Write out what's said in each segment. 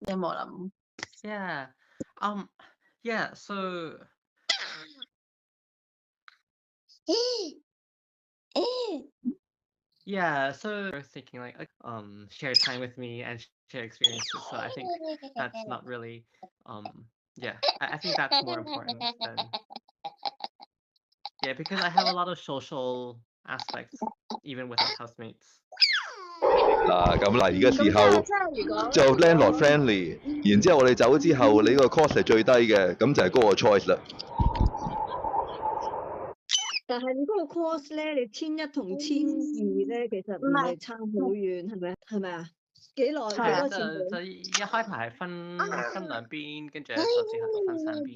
有冇諗？ Yeah. Yeah. So. Yeah. So I was thinking like share time with me and share experiences. So I think that's not really yeah. I think that's more important than yeah, because I have a lot of social aspects even with our housemates. 嗱咁嗱，而家時候即係如果就 landlord friendly，然之後我哋走咗之後，你個 cost 係最低嘅，咁就係嗰個 choice 啦。但係你嗰個 course 咧，你1,100同1,200咧，其實唔係差好遠，係咪啊？幾耐？幾多錢？就一開頭係分兩邊，跟住就之後就分3邊。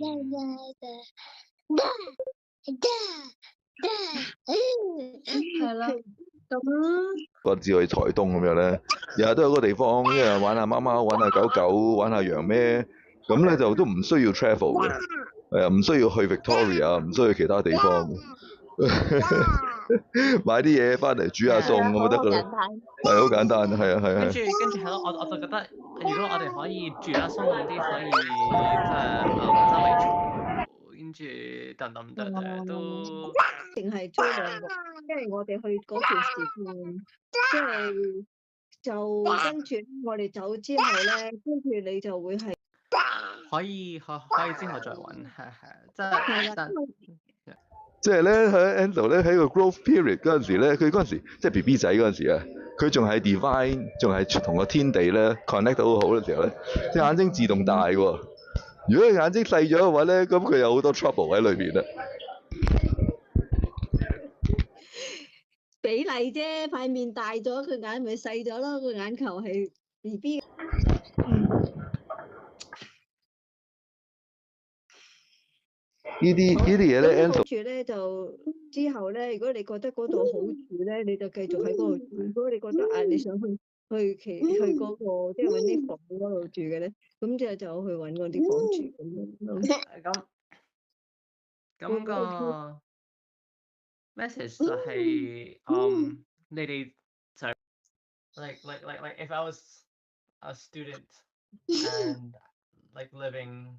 係啦。咁嗰次去台東咁樣咧，日日都有個地方，一日玩下貓貓，玩下狗狗，玩下羊咩，咁咧就都唔需要 travel 嘅，係啊，唔需要去 Victoria， 唔需要去其他地方，買啲嘢翻嚟煮下餸咁就得㗎啦，係好簡單，係啊係啊。跟住係咯，我就覺得如果我哋可以住得鬆動啲，可以即係周圍嘈，跟住等都。定係租2個，因為我哋去嗰段時間，即係就跟住我哋走之後咧，跟住你就會係可以之後再揾，即係咧喺 Endo 咧喺個 growth period 嗰陣時咧，佢嗰陣時即係 BB 仔嗰陣時啊，佢仲係 divine， 仲係同個天地咧 connect 到好好嘅時候咧，隻眼睛自動大喎。如果佢眼睛細咗嘅話咧，咁佢有好多 trouble 喺裏邊啦。比例啫，塊面大咗，佢眼咪細咗咯，個眼球係 BB。呢啲嘢咧 ，Endo 住咧就之後咧，如果你覺得嗰度好住咧，你就繼續喺嗰度住；如果你覺得你想去嗰個即係揾啲房嗰度住嘅咧，咁就去揾嗰啲房住咁樣。咁個 message 就係你哋就 like if I was a student and like living